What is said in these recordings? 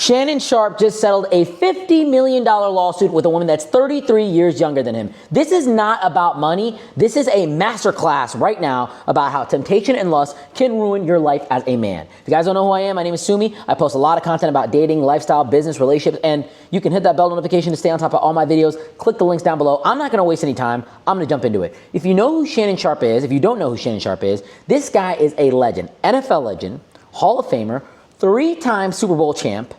Shannon Sharpe just settled a $50 million lawsuit with a woman that's 33 years younger than him. This is not about money. This is a masterclass right now about how temptation and lust can ruin your life as a man. If you guys don't know who I am, my name is Sumi. I post a lot of content about dating, lifestyle, business, relationships, and you can hit that bell notification to stay on top of all my videos. Click the links down below. I'm not going to waste any time. I'm going to jump into it. If you know who Shannon Sharpe is, if you don't know who Shannon Sharpe is, this guy is a legend, NFL legend, Hall of Famer, 3-time Super Bowl champ.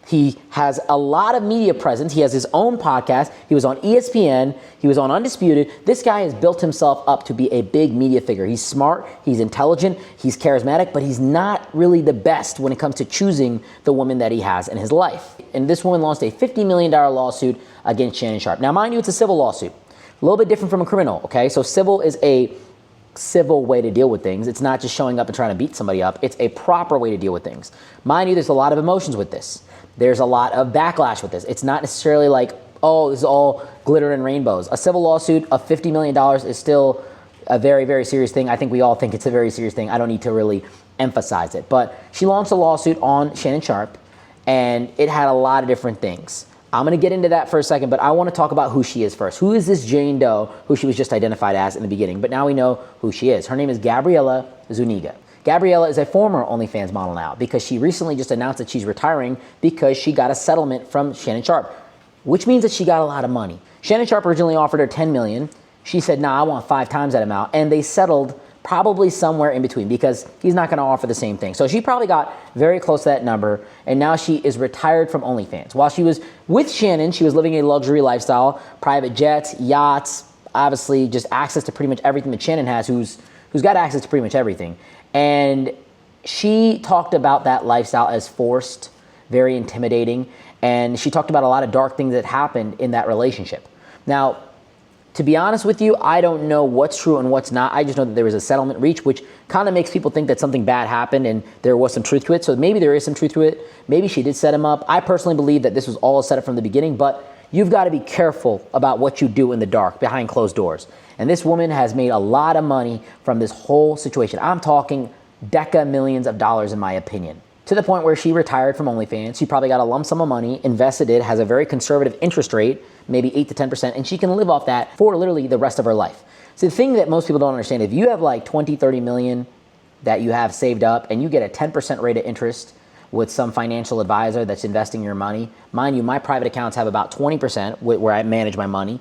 He has a lot of media presence. He has his own podcast. He was on ESPN. He was on Undisputed. This guy has built himself up to be a big media figure. He's smart. He's intelligent. He's charismatic, but he's not really the best when it comes to choosing the woman that he has in his life. And this woman launched a $50 million lawsuit against Shannon Sharpe. Now, mind you, it's a civil lawsuit. A little bit different from a criminal, okay? So civil is a civil way to deal with things. It's not just showing up and trying to beat somebody up. It's a proper way to deal with things. Mind you, there's a lot of emotions with this. There's a lot of backlash with this. It's not necessarily like, oh, this is all glitter and rainbows. A civil lawsuit of $50 million is still a very, very serious thing. I think we all think it's a very serious thing. I don't need to really emphasize it. But she launched a lawsuit on Shannon Sharpe, and it had a lot of different things. I'm going to get into that for a second, but I want to talk about who she is first. Who is this Jane Doe who she was just identified as in the beginning? But now we know who she is. Her name is Gabriella Zuniga. Gabriella is a former OnlyFans model now because she recently just announced that she's retiring because she got a settlement from Shannon Sharpe, which means that she got a lot of money. Shannon Sharpe originally offered her $10 million. She said, nah, I want 5 times that amount. And they settled probably somewhere in between because he's not going to offer the same thing. So she probably got very close to that number, and now she is retired from OnlyFans. While she was with Shannon, she was living a luxury lifestyle, private jets, yachts, obviously just access to pretty much everything that Shannon has, who's got access to pretty much everything. And she talked about that lifestyle as forced, very intimidating, and she talked about a lot of dark things that happened in that relationship. Now, to be honest with you, I don't know what's true and what's not. I just know that there was a settlement reached, which kind of makes people think that something bad happened and there was some truth to it. So maybe there is some truth to it. Maybe she did set him up. I personally believe that this was all a setup from the beginning, but you've got to be careful about what you do in the dark, behind closed doors. And this woman has made a lot of money from this whole situation. I'm talking deca millions of dollars in my opinion. To the point where she retired from OnlyFans. She probably got a lump sum of money, invested it, has a very conservative interest rate, maybe 8 to 10%, and she can live off that for literally the rest of her life. So the thing that most people don't understand, if you have like 20, 30 million that you have saved up and you get a 10% rate of interest with some financial advisor that's investing your money, mind you, my private accounts have about 20% where I manage my money.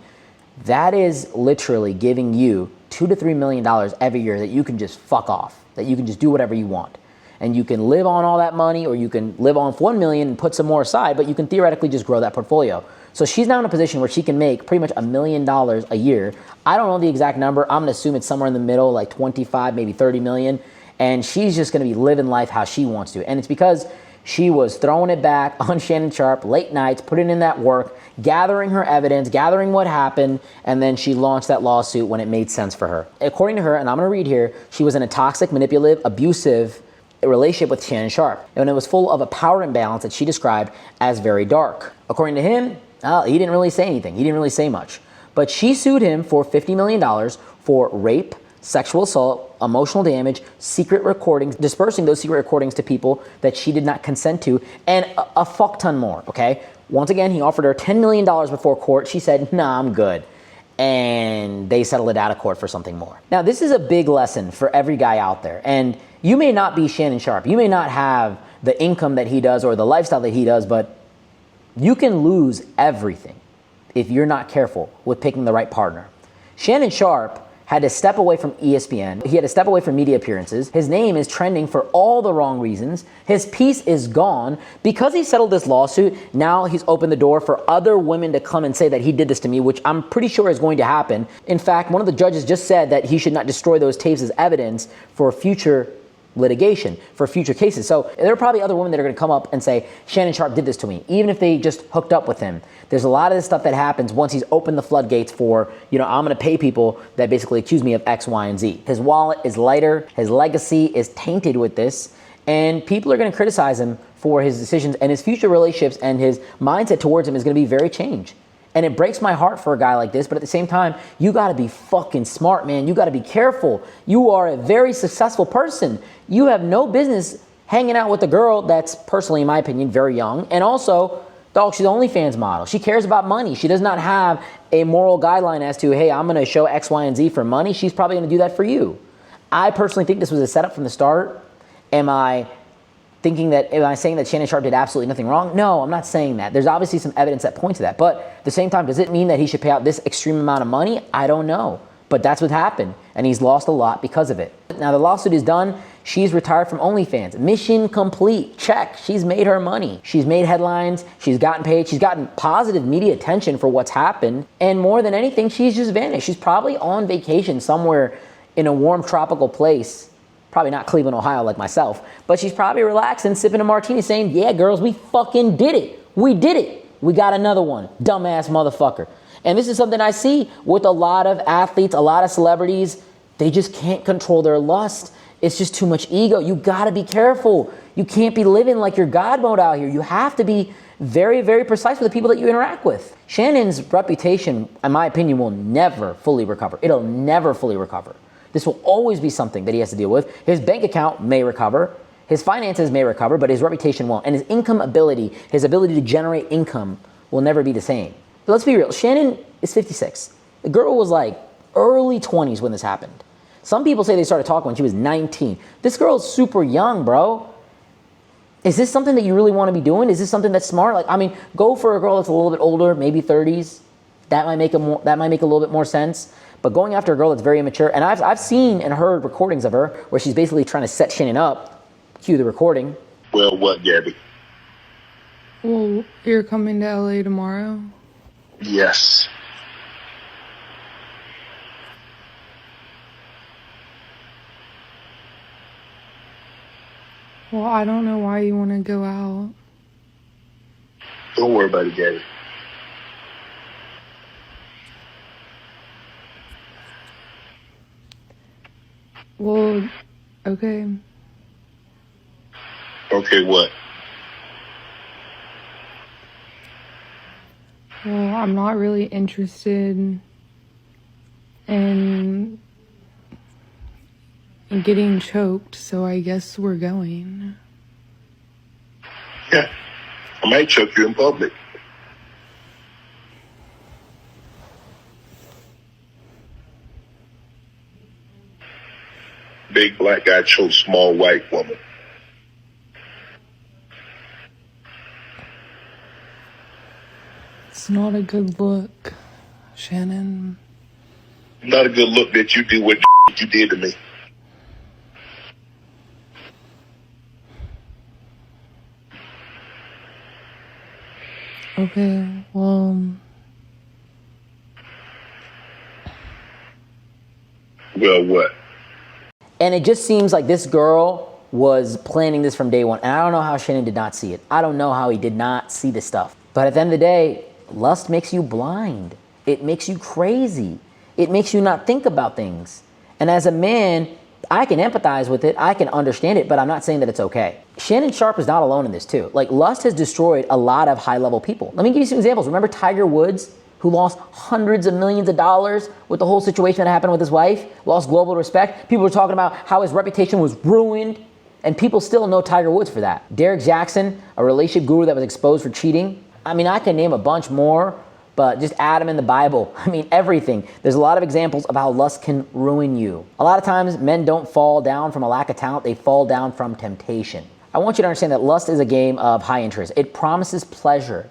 That is literally giving you $2 to $3 million every year that you can just fuck off, that you can just do whatever you want. And you can live on all that money, or you can live on $1 million and put some more aside, but you can theoretically just grow that portfolio. So she's now in a position where she can make pretty much $1 million a year. I don't know the exact number. I'm gonna assume it's somewhere in the middle, like 25, maybe 30 million. And she's just gonna be living life how she wants to. And it's because she was throwing it back on Shannon Sharpe, late nights, putting in that work, gathering her evidence, gathering what happened, and then she launched that lawsuit when it made sense for her. According to her, and I'm gonna read here, she was in a toxic, manipulative, abusive relationship with Shannon Sharpe, and it was full of a power imbalance that she described as very dark. According to him, he didn't really say anything. He didn't really say much. But she sued him for $50 million for rape, sexual assault, emotional damage, secret recordings, dispersing those secret recordings to people that she did not consent to, and a fuck ton more, okay? Once again, he offered her $10 million before court. She said, nah, I'm good. And they settled it out of court for something more. Now, this is a big lesson for every guy out there. And you may not be Shannon Sharpe. You may not have the income that he does or the lifestyle that he does, but you can lose everything if you're not careful with picking the right partner. Shannon Sharpe had to step away from ESPN. He had to step away from media appearances. His name is trending for all the wrong reasons. His piece is gone. Because he settled this lawsuit, now he's opened the door for other women to come and say that he did this to me, which I'm pretty sure is going to happen. In fact, one of the judges just said that he should not destroy those tapes as evidence for future litigation, for future cases. So there are probably other women that are going to come up and say, Shannon Sharpe did this to me, even if they just hooked up with him. There's a lot of this stuff that happens once he's opened the floodgates for, I'm going to pay people that basically accuse me of X, Y, and Z. His wallet is lighter. His legacy is tainted with this. And people are going to criticize him for his decisions, and his future relationships and his mindset towards him is going to be very changed. And it breaks my heart for a guy like this, but at the same time, you gotta be fucking smart, man. You gotta be careful. You are a very successful person. You have no business hanging out with a girl that's, personally, in my opinion, very young. And also, dog, she's an OnlyFans model. She cares about money. She does not have a moral guideline as to, hey, I'm going to show X, Y, and Z for money. She's probably going to do that for you. I personally think this was a setup from the start. Am I saying that Shannon Sharpe did absolutely nothing wrong? No, I'm not saying that. There's obviously some evidence that points to that. But at the same time, does it mean that he should pay out this extreme amount of money? I don't know. But that's what happened. And he's lost a lot because of it. Now the lawsuit is done. She's retired from OnlyFans. Mission complete. Check. She's made her money. She's made headlines. She's gotten paid. She's gotten positive media attention for what's happened. And more than anything, she's just vanished. She's probably on vacation somewhere in a warm tropical place. Probably not Cleveland, Ohio like myself. But she's probably relaxing, sipping a martini saying, yeah, girls, we fucking did it. We did it. We got another one. Dumbass motherfucker. And this is something I see with a lot of athletes, a lot of celebrities. They just can't control their lust. It's just too much ego. You gotta be careful. You can't be living like you're God mode out here. You have to be very, very precise with the people that you interact with. Shannon's reputation, in my opinion, will never fully recover. It'll never fully recover. This will always be something that he has to deal with. His bank account may recover. His finances may recover, but his reputation won't. And his income ability, his ability to generate income will never be the same. But let's be real. Shannon is 56. The girl was like early 20s when this happened. Some people say they started talking when she was 19. This girl's super young, bro. Is this something that you really want to be doing? Is this something that's smart? Like, I mean, go for a girl that's a little bit older, maybe 30s. That might make a little bit more sense. But going after a girl that's very immature, and I've seen and heard recordings of her where she's basically trying to set Shannon up. Cue the recording. Well, what, Gabby? Well, you're coming to LA tomorrow? Yes. Well, I don't know why you want to go out. Don't worry about it, Gabby. Well, okay. Okay, what? Well, I'm not really interested in getting choked, so I guess we're going. Yeah. I might choke you in public. Big black guy chokes small white woman. It's not a good look, Shannon. Not a good look that you do what you did to me. Okay, well... Well, what? And it just seems like this girl was planning this from day one. And I don't know how Shannon did not see it. I don't know how he did not see this stuff. But at the end of the day, lust makes you blind. It makes you crazy. It makes you not think about things. And as a man, I can empathize with it. I can understand it, but I'm not saying that it's okay. Shannon Sharpe is not alone in this too. Like, lust has destroyed a lot of high-level people. Let me give you some examples. Remember Tiger Woods, who lost hundreds of millions of dollars with the whole situation that happened with his wife, lost global respect. People were talking about how his reputation was ruined, and people still know Tiger Woods for that. Derek Jackson, a relationship guru that was exposed for cheating. I mean, I can name a bunch more, but just add them in the Bible. I mean, everything. There's a lot of examples of how lust can ruin you. A lot of times, men don't fall down from a lack of talent. They fall down from temptation. I want you to understand that lust is a game of high interest. It promises pleasure.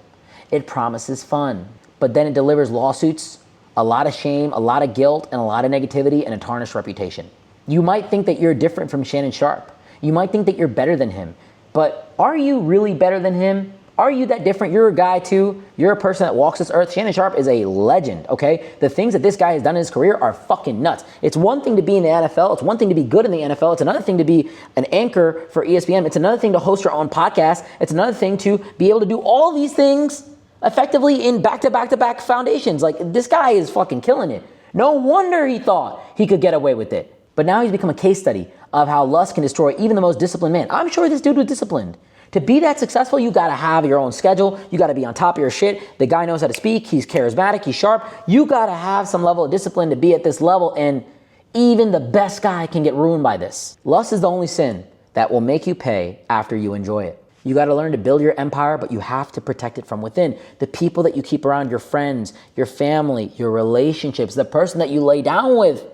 It promises fun. But then it delivers lawsuits, a lot of shame, a lot of guilt, and a lot of negativity, and a tarnished reputation. You might think that you're different from Shannon Sharpe. You might think that you're better than him. But are you really better than him? Are you that different? You're a guy too. You're a person that walks this earth. Shannon Sharpe is a legend, okay? The things that this guy has done in his career are fucking nuts. It's one thing to be in the NFL. It's one thing to be good in the NFL. It's another thing to be an anchor for ESPN. It's another thing to host your own podcast. It's another thing to be able to do all these things effectively in back-to-back-to-back foundations. Like, this guy is fucking killing it. No wonder he thought he could get away with it. But now he's become a case study of how lust can destroy even the most disciplined man. I'm sure this dude was disciplined. To be that successful, you gotta have your own schedule. You gotta be on top of your shit. The guy knows how to speak. He's charismatic. He's sharp. You gotta have some level of discipline to be at this level, and even the best guy can get ruined by this. Lust is the only sin that will make you pay after you enjoy it. You got to learn to build your empire, but you have to protect it from within. The people that you keep around, your friends, your family, your relationships, the person that you lay down with,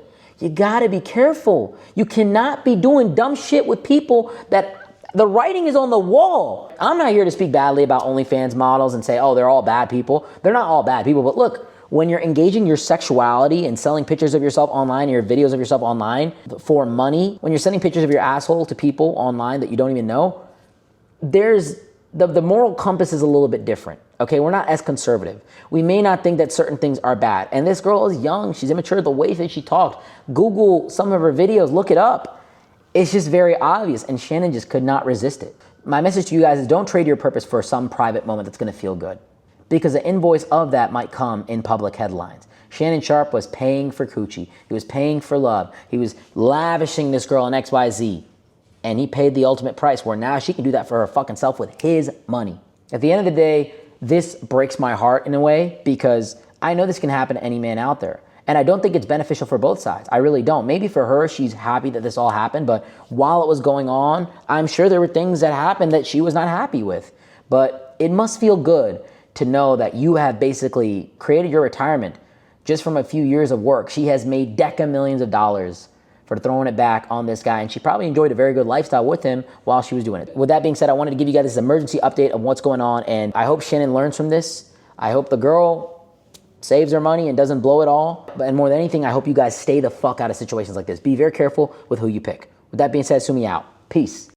you got to be careful. You cannot be doing dumb shit with people that the writing is on the wall. I'm not here to speak badly about OnlyFans models and say, oh, they're all bad people. They're not all bad people, but look, when you're engaging your sexuality and selling pictures of yourself online, your videos of yourself online for money, when you're sending pictures of your asshole to people online that you don't even know, there's the moral compass is a little bit different. Okay, we're not as conservative. We may not think that certain things are bad. And this girl is young, she's immature, the way that she talked. Google some of her videos, look it up. It's just very obvious, and Shannon just could not resist it. My message to you guys is don't trade your purpose for some private moment that's gonna feel good, because the invoice of that might come in public headlines. Shannon Sharpe was paying for coochie. He was paying for love. He was lavishing this girl on XYZ. And he paid the ultimate price where now she can do that for her fucking self with his money. At the end of the day, this breaks my heart in a way because I know this can happen to any man out there. And I don't think it's beneficial for both sides. I really don't. Maybe for her, she's happy that this all happened. But while it was going on, I'm sure there were things that happened that she was not happy with. But it must feel good to know that you have basically created your retirement just from a few years of work. She has made deca millions of dollars for throwing it back on this guy, and she probably enjoyed a very good lifestyle with him while she was doing it. With that being said, I wanted to give you guys this emergency update of what's going on, and I hope Shannon learns from this. I hope the girl saves her money and doesn't blow it all. And more than anything, I hope you guys stay the fuck out of situations like this. Be very careful with who you pick. With that being said, Sumi out. Peace.